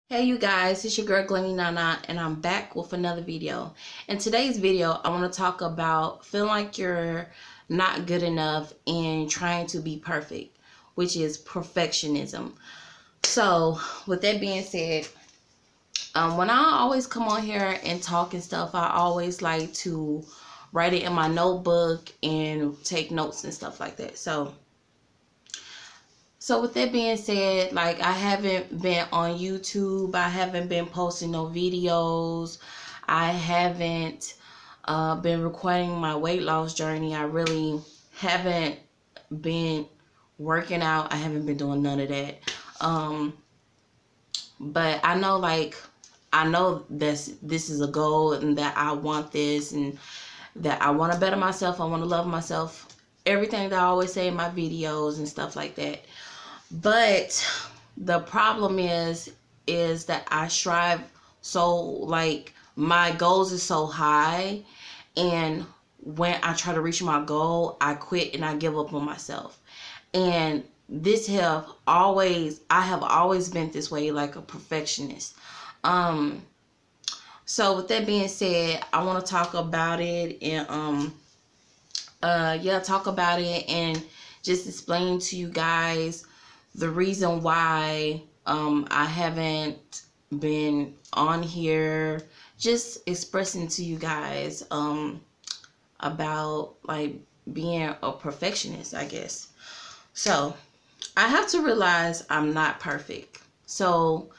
Hey you guys, it's your girl Glenny Nana and I'm back with another video. In today's video, I want to talk about feeling like you're not good enough and trying to be perfect, which is perfectionism. So with that being said, when I always come on here and talk and stuff, I always like to write it in my notebook and take notes and stuff like that. So with that being said, like I haven't been on YouTube. I haven't been posting no videos. I haven't been recording my weight loss journey. I really haven't been working out. I haven't been doing none of that. But I know this is a goal and that I want this and that I want to better myself. I want to love myself. Everything that I always say in my videos and stuff like that. But the problem is that I strive so, like, my goals is so high, and when I try to reach my goal, I quit and I give up on myself. And I have always been this way, like a perfectionist. So with that being said, I want to talk about it and talk about it and just explain to you guys the reason why I haven't been on here, just expressing to you guys about like being a perfectionist, I guess. So I have to realize I'm not perfect. So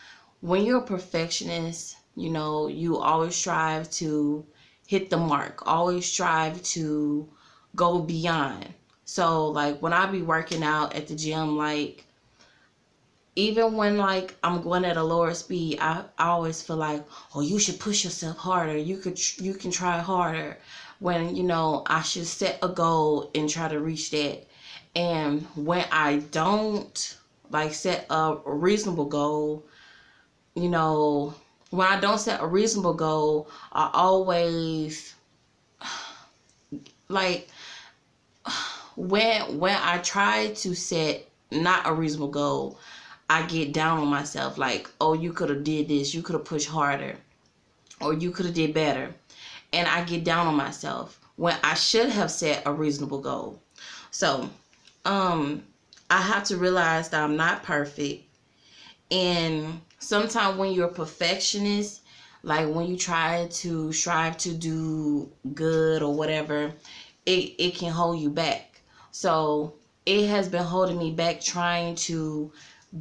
when you're a perfectionist, you know, you always strive to hit the mark, always strive to go beyond. So like when I be working out at the gym, like even when like I'm going at a lower speed, I always feel like, oh, you should push yourself harder. You can try harder. When, you know, I should set a goal and try to reach that. And when I don't like set a reasonable goal, you know, when I don't set a reasonable goal, I always like when I try to set not a reasonable goal, I get down on myself like, oh, you could have did this, you could have pushed harder, or you could have did better. And I get down on myself when I should have set a reasonable goal. So, I have to realize that I'm not perfect. And sometimes when you're a perfectionist, like when you strive to do good or whatever, it can hold you back. So it has been holding me back trying to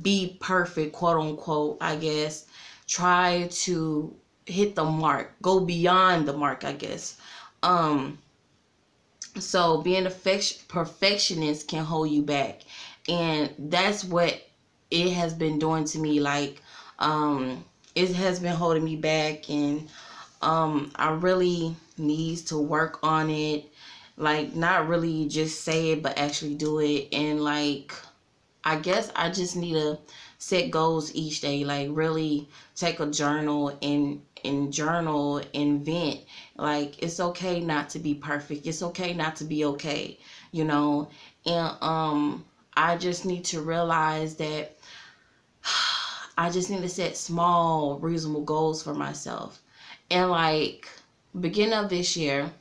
be perfect, quote unquote, I guess. Try to hit the mark, go beyond the mark, I guess. So being a perfectionist can hold you back. And that's what it has been doing to me. Like, it has been holding me back, and I really needs to work on it. Like, not really just say it, but actually do it. And like, I guess I just need to set goals each day. Like, really take a journal and journal and vent. Like, it's okay not to be perfect. It's okay not to be okay, you know. And I just need to realize that I just need to set small, reasonable goals for myself. And like, beginning of this year,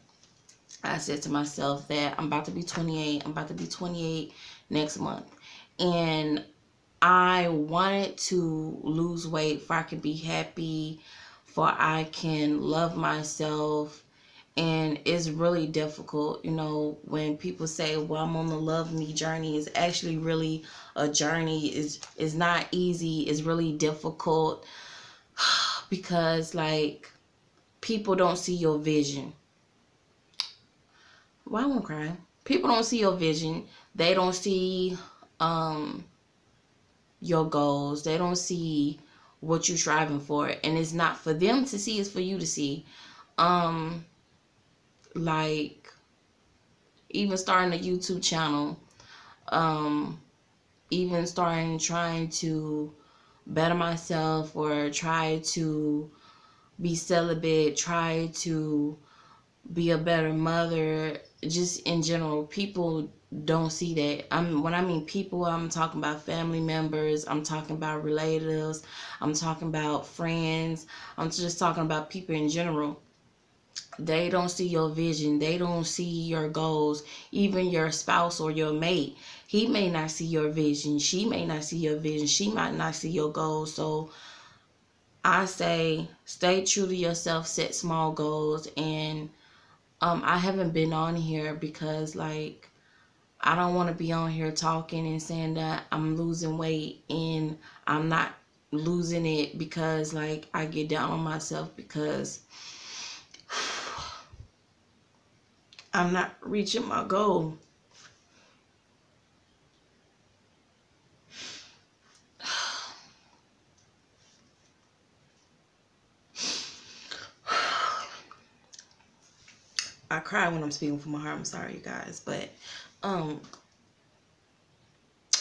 I said to myself that I'm about to be 28. I'm about to be 28 next month. And I wanted to lose weight for I can be happy, for I can love myself. And it's really difficult, you know, when people say, well, I'm on the love me journey. It's actually really a journey. It's not easy. It's really difficult because like people don't see your vision. Why am I crying? People don't see your vision. They don't see your goals. They don't see what you're striving for. And it's not for them to see, it's for you to see. Like, even starting a YouTube channel, even trying to better myself or try to be celibate, try to be a better mother, just in general, people don't see that. When I mean people, I'm talking about family members, I'm talking about relatives, I'm talking about friends, I'm just talking about people in general. They don't see your vision, they don't see your goals. Even your spouse or your mate, he may not see your vision, she may not see your vision, she might not see your goals. So I say stay true to yourself, set small goals. And I haven't been on here because, like, I don't want to be on here talking and saying that I'm losing weight, and I'm not losing it because, like, I get down on myself because I'm not reaching my goal. I cry when I'm speaking from my heart. I'm sorry, you guys, but um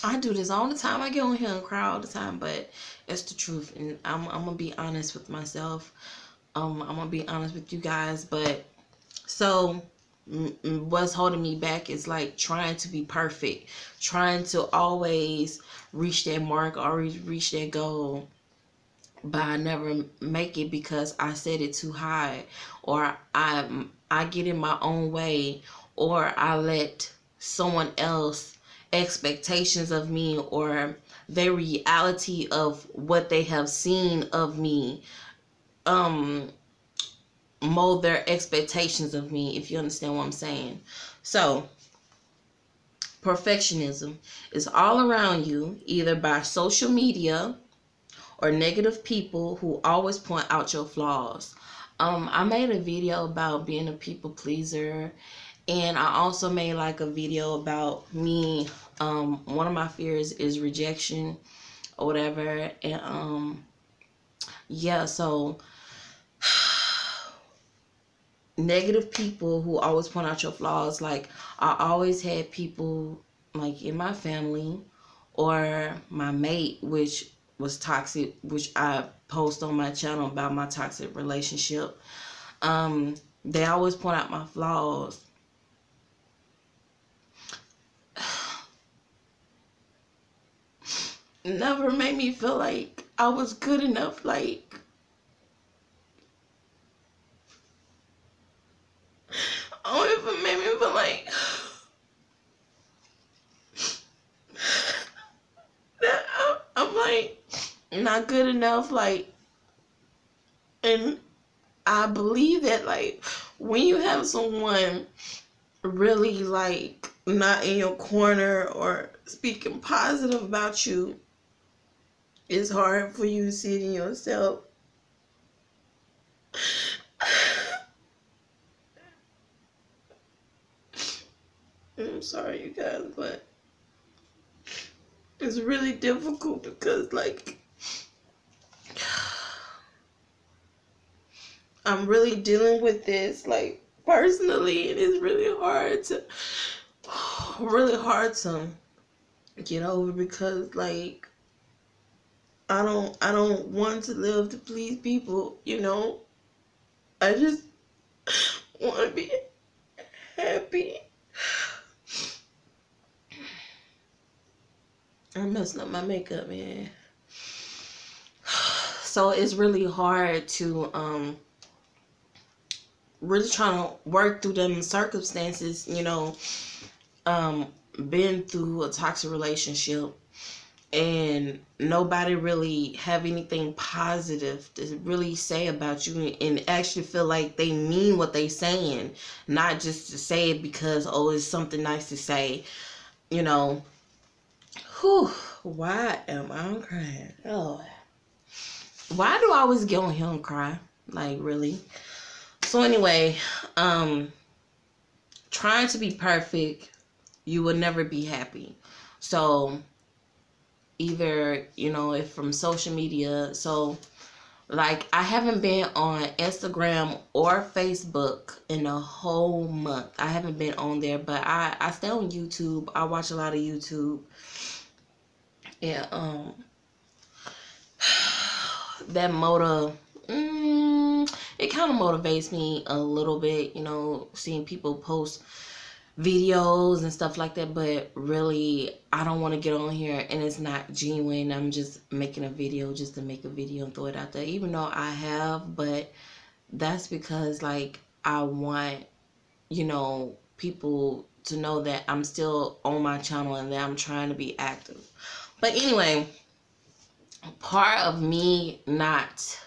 I do this all the time. I get on here and cry all the time, but it's the truth, and I'm gonna be honest with myself. I'm gonna be honest with you guys. But so what's holding me back is, like, trying to be perfect, trying to always reach that mark, always reach that goal, but I never make it because I set it too high, or I get in my own way, or I let someone else expectations of me, or their reality of what they have seen of me, um mold their expectations of me, if you understand what I'm saying. So perfectionism is all around you, either by social media or negative people who always point out your flaws. I made a video about being a people pleaser, and I also made like a video about me. One of my fears is rejection or whatever, and yeah. So negative people who always point out your flaws. Like, I always had people, like, in my family or my mate, which was toxic, which I post on my channel about my toxic relationship. They always point out my flaws. Never made me feel like I was good enough. Like, only if it made me feel like that I'm like not good enough. Like, and I believe that, like, when you have someone really, like, not in your corner or speaking positive about you, it's hard for you to see it in yourself. I'm sorry, you guys, but it's really difficult because, like, I'm really dealing with this, like, personally, and it's really hard to get over because, like, I don't want to live to please people, you know? I just want to be happy. I'm messing up my makeup, man. So it's really hard to really trying to work through them circumstances, you know. Been through a toxic relationship, and nobody really have anything positive to really say about you, and actually feel like they mean what they saying, not just to say it because, oh, it's something nice to say, you know. Whew, why am I crying? Oh, why do I always get on here and cry? Like, really? So anyway, trying to be perfect, you will never be happy. So either, you know, if from social media, so, like, I haven't been on Instagram or Facebook in a whole month. I haven't been on there, but I stay on YouTube. I watch a lot of YouTube, and that it kind of motivates me a little bit, you know, seeing people post videos and stuff like that, but really I don't want to get on here and it's not genuine. I'm just making a video just to make a video and throw it out there, even though I have, but that's because like I want, you know, people to know that I'm still on my channel and that I'm trying to be active. But anyway, part of me not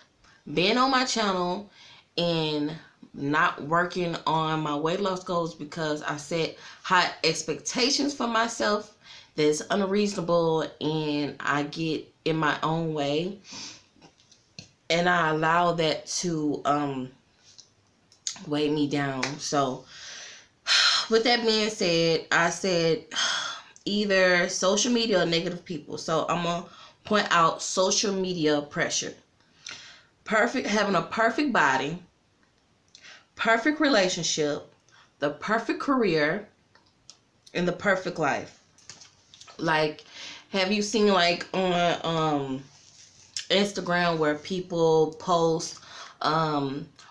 being on my channel and not working on my weight loss goals because I set high expectations for myself that's unreasonable, and I get in my own way and I allow that to weigh me down. So with that being said, I said either social media or negative people. So I'm gonna point out social media pressure. Having a perfect body, perfect relationship, the perfect career, and the perfect life. Like, have you seen like on Instagram where people post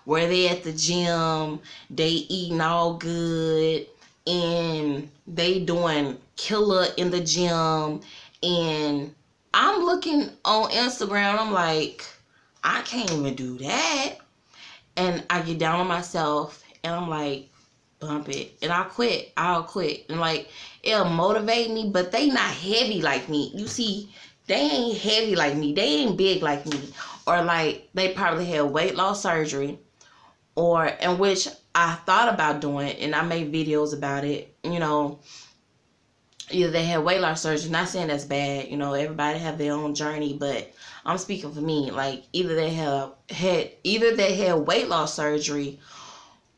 where they at the gym, they eating all good, and they doing killer in the gym, and I'm looking on Instagram, I'm like, I can't even do that. And I get down on myself and I'm like, bump it. And I'll quit. And like, it'll motivate me, but they not heavy like me. You see, they ain't heavy like me. They ain't big like me. Or like, they probably had weight loss surgery, or in which I thought about doing, and I made videos about it. You know, either they had weight loss surgery. Not saying that's bad. You know, everybody have their own journey, but I'm speaking for me. Like, either they had weight loss surgery,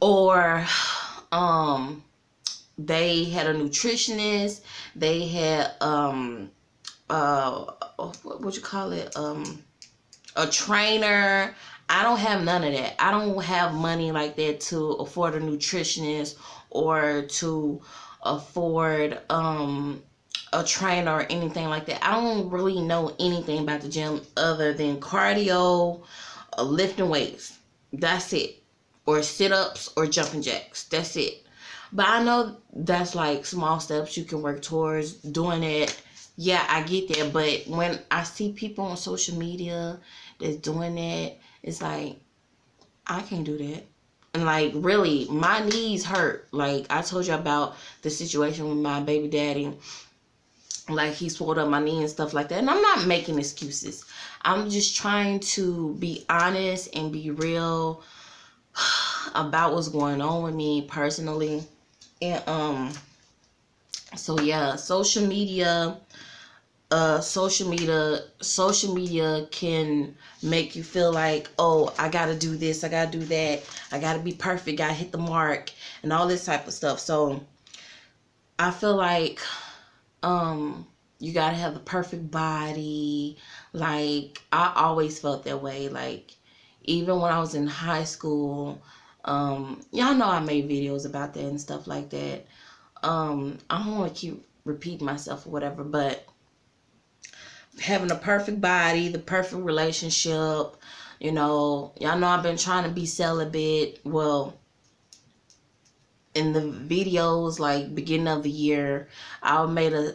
or they had a nutritionist. They had what you call it, a trainer. I don't have none of that. I don't have money like that to afford a nutritionist or to afford a trainer or anything like that. I don't really know anything about the gym other than cardio, lifting weights. That's it. Or sit-ups or jumping jacks. That's it. But I know that's like small steps you can work towards doing it. Yeah, I get that. But when I see people on social media that's doing that, it's like, I can't do that. And like, really, my knees hurt. Like, I told you about the situation with my baby daddy. Like, he swelled up my knee and stuff like that. And I'm not making excuses. I'm just trying to be honest and be real about what's going on with me personally. And so yeah, social media can make you feel like, oh, I gotta do this, I gotta do that, I gotta be perfect, gotta hit the mark, and all this type of stuff. So I feel like you gotta have the perfect body. Like, I always felt that way. Like, even when I was in high school, y'all know I made videos about that and stuff like that. I don't want to keep repeating myself or whatever, but having a perfect body, the perfect relationship, you know, y'all know I've been trying to be celibate. Well, in the videos, like, beginning of the year, I made a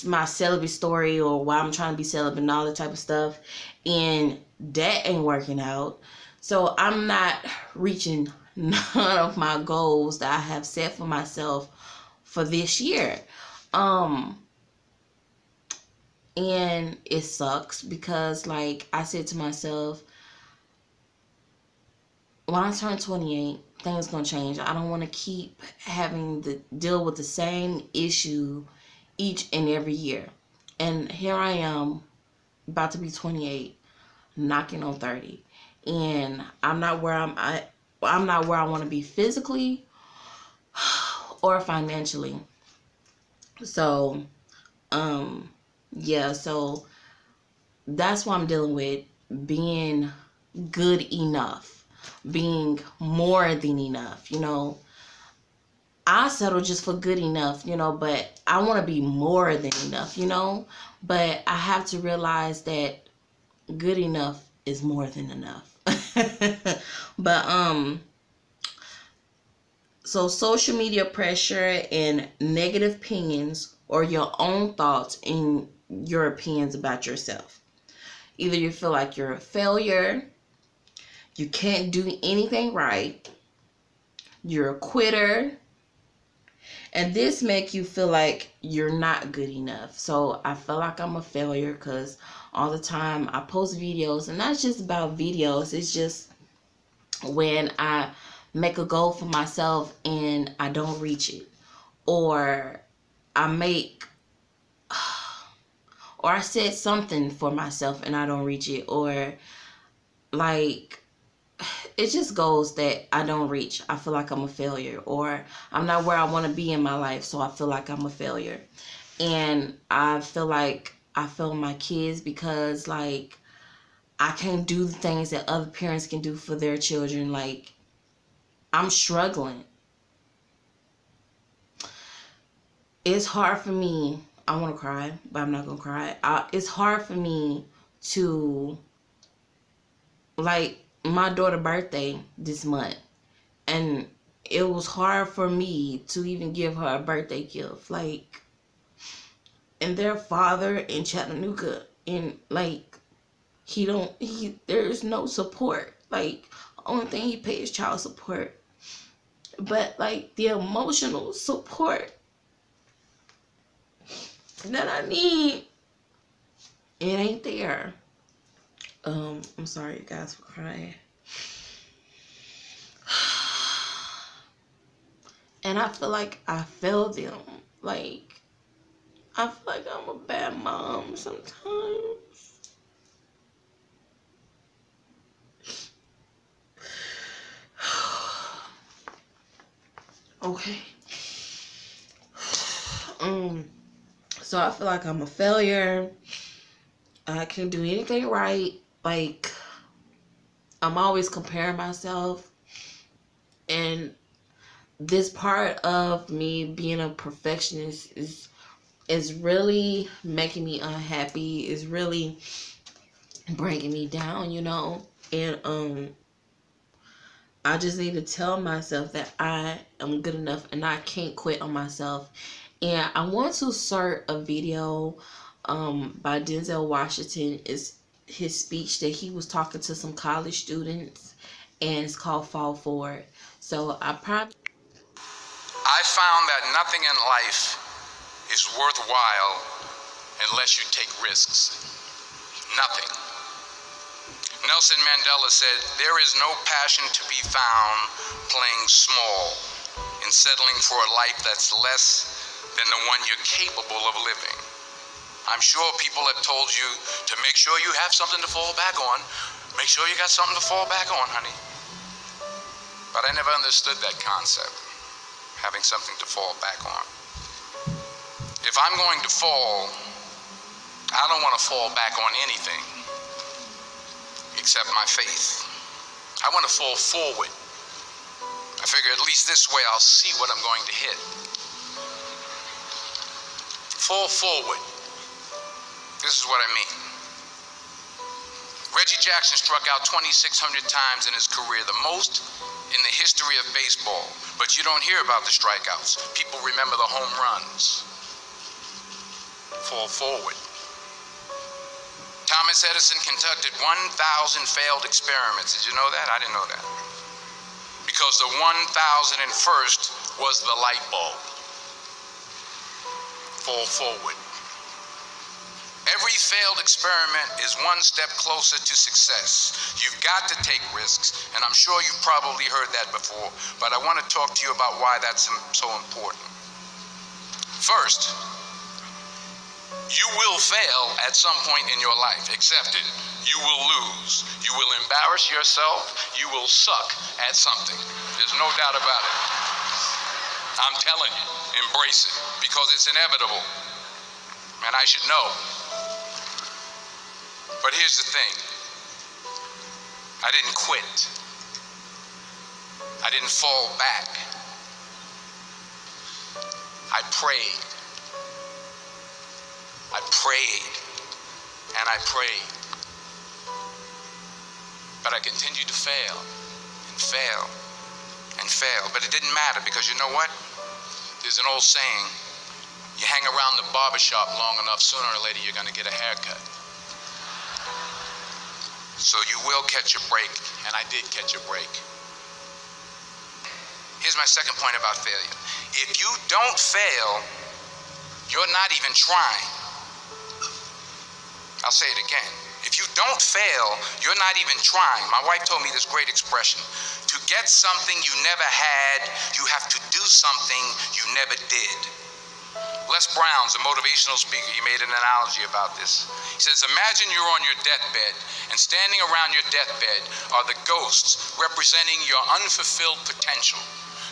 my celibate story, or why I'm trying to be celibate and all that type of stuff, and that ain't working out. So I'm not reaching none of my goals that I have set for myself for this year. And it sucks because, like, I said to myself, when I turn 28, things gonna change. I don't want to keep having to deal with the same issue each and every year. And here I am, about to be 28, knocking on 30, and I'm not where I'm not where I want to be physically or financially. So yeah, so that's what I'm dealing with, being good enough, being more than enough. You know, I settle just for good enough, you know, but I want to be more than enough, you know. But I have to realize that good enough is more than enough. But So social media pressure and negative opinions, or your own thoughts and your opinions about yourself. Either you feel like you're a failure, you can't do anything right, you're a quitter, and this make you feel like you're not good enough. So I feel like I'm a failure because all the time I post videos, and not just about videos, it's just when I make a goal for myself and I don't reach it, or I make or I set something for myself and I don't reach it, or like it just goes that I don't reach. I feel like I'm a failure, or I'm not where I want to be in my life, so I feel like I'm a failure. And I feel like I fail my kids because like I can't do the things that other parents can do for their children. Like I'm struggling. It's hard for me. I want to cry, but I'm not going to cry. It's hard for me to, like, my daughter's birthday this month, and it was hard for me to even give her a birthday gift. Like, and their father in Chattanooga, and like, there's no support. Like, only thing he pays child support. But like the emotional support that I need, it ain't there. I'm sorry, you guys, for crying. And I feel like I failed them. Like, I feel like I'm a bad mom sometimes. Okay. So I feel like I'm a failure. I can't do anything right. Like, I'm always comparing myself. And this part of me being a perfectionist is really making me unhappy. Is really bringing me down, you know. And I just need to tell myself that I am good enough and I can't quit on myself. And I want to start a video by Denzel Washington. Is his speech that he was talking to some college students, and it's called Fall Forward. So I found that nothing in life is worthwhile unless you take risks. Nothing. Nelson Mandela said, "There is no passion to be found playing small and settling for a life that's less than the one you're capable of living." I'm sure people have told you to make sure you have something to fall back on. Make sure you got something to fall back on, honey. But I never understood that concept, having something to fall back on. If I'm going to fall, I don't want to fall back on anything except my faith. I want to fall forward. I figure at least this way I'll see what I'm going to hit. Fall forward. This is what I mean. Reggie Jackson struck out 2,600 times in his career, the most in the history of baseball. But you don't hear about the strikeouts. People remember the home runs. Fall forward. Thomas Edison conducted 1,000 failed experiments. Did you know that? I didn't know that. Because the 1,001st was the light bulb. Fall forward. Every failed experiment is one step closer to success. You've got to take risks, and I'm sure you've probably heard that before, but I want to talk to you about why that's so important. First, you will fail at some point in your life. Accept it. You will lose. You will embarrass yourself. You will suck at something. There's no doubt about it. I'm telling you, embrace it, because it's inevitable, and I should know. But here's the thing. I didn't quit. I didn't fall back. I prayed. I prayed and I prayed. But I continued to fail and fail and fail. But it didn't matter, because you know what? There's an old saying, you hang around the barbershop long enough, sooner or later you're going to get a haircut. So you will catch a break, and I did catch a break. Here's my second point about failure. If you don't fail, you're not even trying. I'll say it again. If you don't fail, you're not even trying. My wife told me this great expression. To get something you never had, you have to do something you never did. Les Brown's a motivational speaker. He made an analogy about this. He says, imagine you're on your deathbed, and standing around your deathbed are the ghosts representing your unfulfilled potential.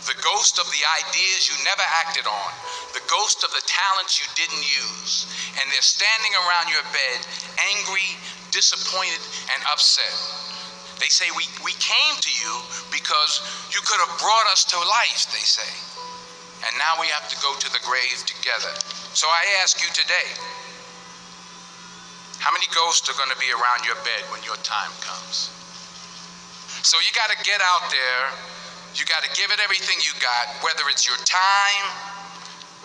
The ghost of the ideas you never acted on, the ghost of the talents you didn't use, and they're standing around your bed, angry, disappointed, and upset. They say, we came to you because you could have brought us to life, they say. And now we have to go to the grave together. So I ask you today, how many ghosts are going to be around your bed when your time comes? So you got to get out there. You got to give it everything you got, whether it's your time,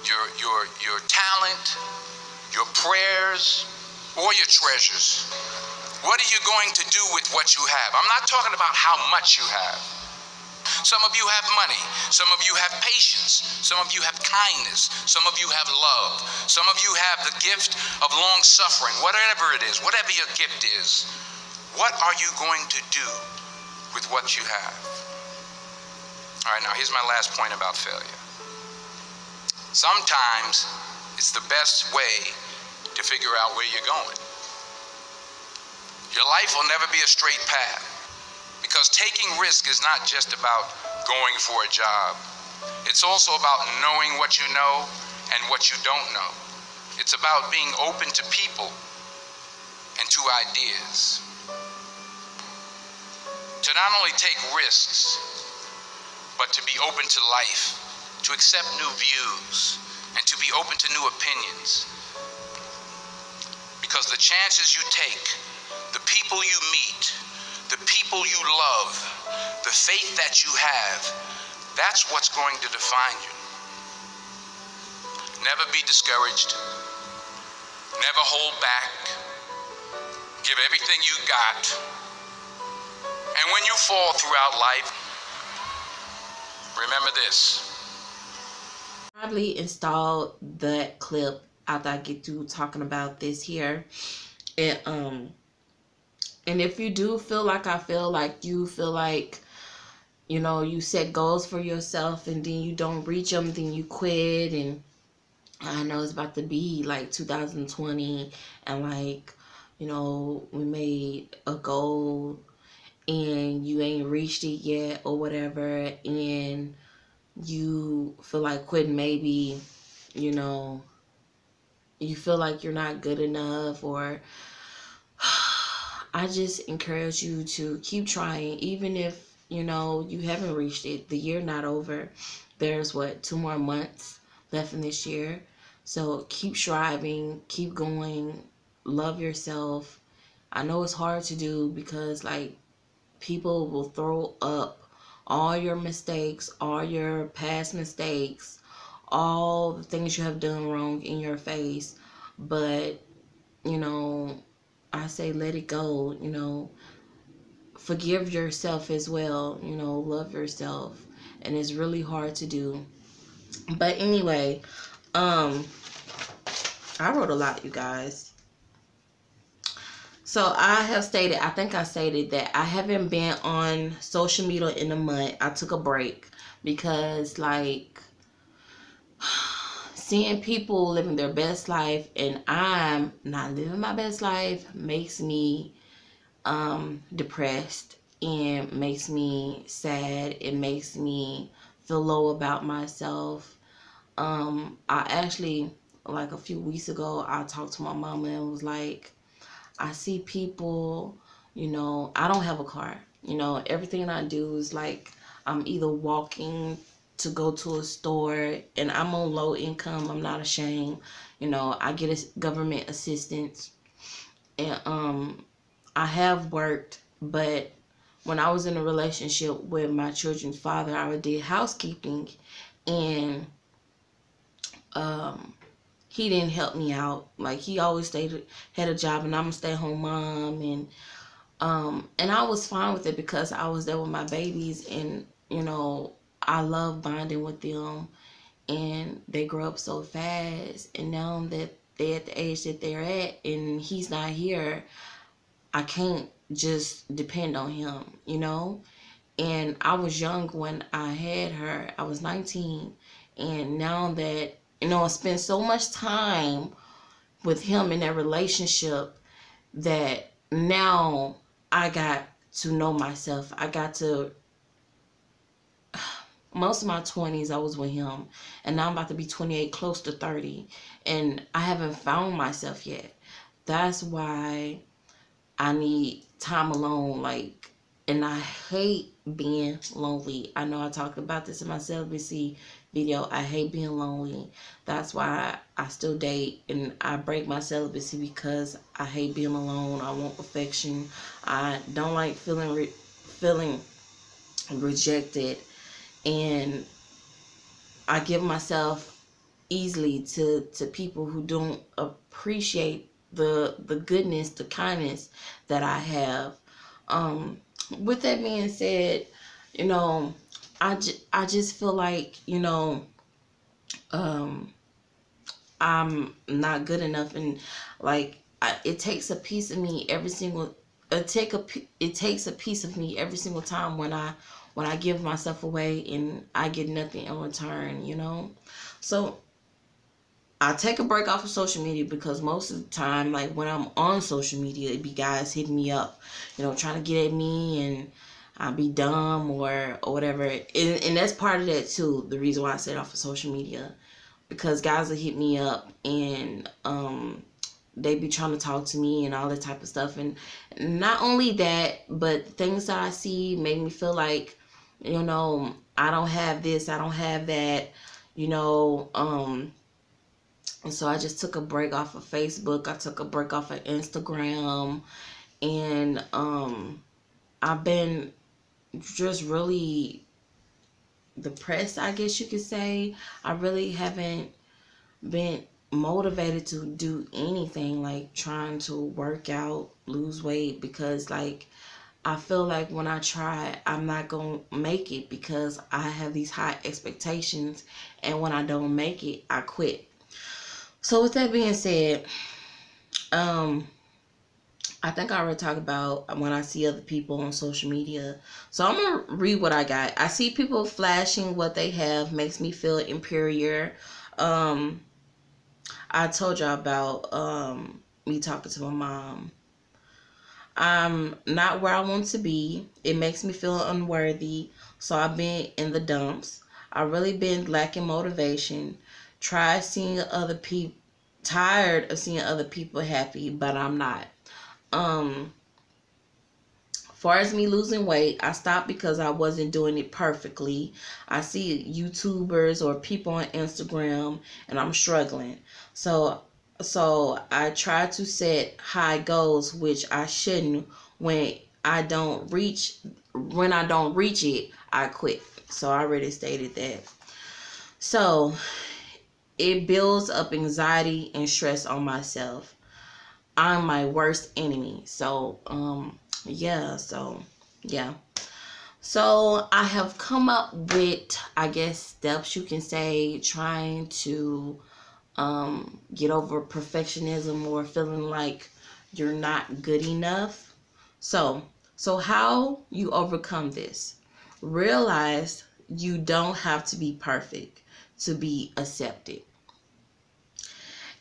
your talent, your prayers, or your treasures. What are you going to do with what you have? I'm not talking about how much you have. Some of you have money. Some of you have patience. Some of you have kindness. Some of you have love. Some of you have the gift of long suffering. Whatever it is, whatever your gift is, what are you going to do with what you have? All right, now here's my last point about failure. Sometimes it's the best way to figure out where you're going. Your life will never be a straight path, because taking risk is not just about going for a job. It's also about knowing what you know and what you don't know. It's about being open to people and to ideas. To not only take risks, but to be open to life, to accept new views, and to be open to new opinions. Because the chances you take, the people you meet, the people you love, the faith that you have, that's what's going to define you. Never be discouraged. Never hold back. Give everything you got. And when you fall throughout life, remember this. Probably install that clip after I get through talking about this here. And if you do feel like I feel like you feel like, you know, you set goals for yourself and then you don't reach them, then you quit. And I know it's about to be like 2020 and like, you know, we made a goal and you ain't reached it yet or whatever, and you feel like quitting, maybe, you know, you feel like you're not good enough, or I just encourage you to keep trying, even if, you know, you haven't reached it. The year not over. There's 2 more months left in this year. So keep striving, keep going, love yourself. I know it's hard to do because like people will throw up all your mistakes, all your past mistakes, all the things you have done wrong in your face. But, you know, I say let it go, you know, forgive yourself as well, you know, love yourself. And it's really hard to do. But anyway, I wrote a lot, you guys. So I think I stated that I haven't been on social media in a month. I took a break because like seeing people living their best life and I'm not living my best life makes me depressed and makes me sad. It makes me feel low about myself. I actually, like a few weeks ago, I talked to my mama and was like, I see people, you know, I don't have a car. You know, everything I do is like I'm either walking to go to a store, and I'm on low income. I'm not ashamed. You know, I get a government assistance, and I have worked, but when I was in a relationship with my children's father, I did housekeeping, and um, he didn't help me out. Like, he always had a job, and I'm a stay-at-home mom, and I was fine with it because I was there with my babies, and I love bonding with them, and they grow up so fast, and now that they're at the age that they're at, and he's not here, I can't just depend on him. And I was young when I had her. I was 19. And now that, I spent so much time with him in that relationship that now I got to know myself. I got to, most of my 20s, I was with him. And now I'm about to be 28, close to 30. And I haven't found myself yet. That's why I need time alone, and I hate being lonely. I know I talked about this in my celibacy video. I hate being lonely. That's why I still date, and I break my celibacy because I hate being alone. I want perfection. I don't like feeling rejected, and I give myself easily to people who don't appreciate the goodness, the kindness that I have. With that being said, I just feel like, um, I'm not good enough, and it takes a piece of me every single it takes a piece of me every single time when I give myself away and I get nothing in return. So I take a break off of social media because most of the time, like when I'm on social media, it be guys hitting me up, trying to get at me, and I'll be dumb or whatever. And that's part of that too. The reason why I stayed off of social media, because guys will hit me up, and they be trying to talk to me and all that type of stuff. And not only that, but things that I see make me feel like, I don't have this, I don't have that, and so I just took a break off of Facebook. I took a break off of Instagram. And I've been just really depressed, I guess you could say. I really haven't been motivated to do anything, like trying to work out, lose weight, because I feel like when I try, I'm not going to make it because I have these high expectations, and when I don't make it, I quit. So with that being said, I think I already talked about when I see other people on social media. So I'm going to read what I got. I see people flashing what they have, makes me feel inferior. I told y'all about me talking to my mom. I'm not where I want to be. It makes me feel unworthy. So I've been in the dumps. I've really been lacking motivation. Try seeing other people, tired of seeing other people happy, but I'm not. Far as me losing weight, I stopped because I wasn't doing it perfectly. I see YouTubers or people on Instagram, and I'm struggling. So I try to set high goals, which I shouldn't. When I don't reach it, I quit. So I already stated that. So it builds up anxiety and stress on myself. I'm my worst enemy. So yeah. So I have come up with, I guess, steps you can say, trying to get over perfectionism or feeling like you're not good enough. So how you overcome this? Realize you don't have to be perfect to be accepted.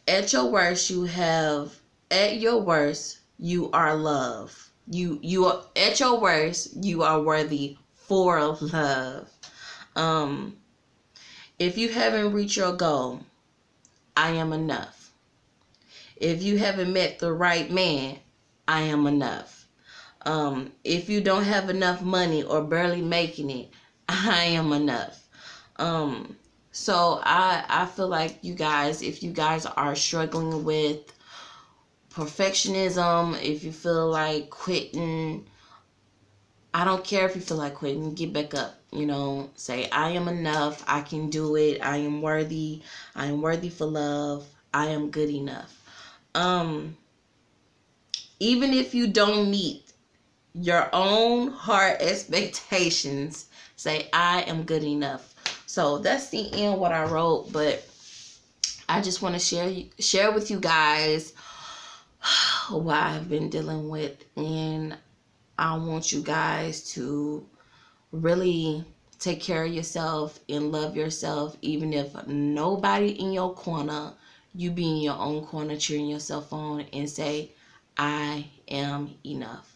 At your worst, you are love. You are at your worst, you are worthy for love. Um, if you haven't reached your goal, I am enough. If you haven't met the right man, I am enough. If you don't have enough money or barely making it, I am enough. So I feel like you guys, if you guys are struggling with perfectionism, if you feel like quitting, I don't care if you feel like quitting, get back up. Say, I am enough. I can do it. I am worthy. I am worthy for love. I am good enough. Even if you don't meet your own heart expectations, say, I am good enough. So that's the end what I wrote, but I just want to share with you guys what I've been dealing with, and I want you guys to really take care of yourself and love yourself, even if nobody in your corner. You be in your own corner cheering yourself on and say, I am enough,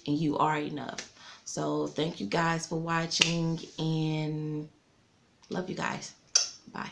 and you are enough. So thank you guys for watching, and love you guys. Bye.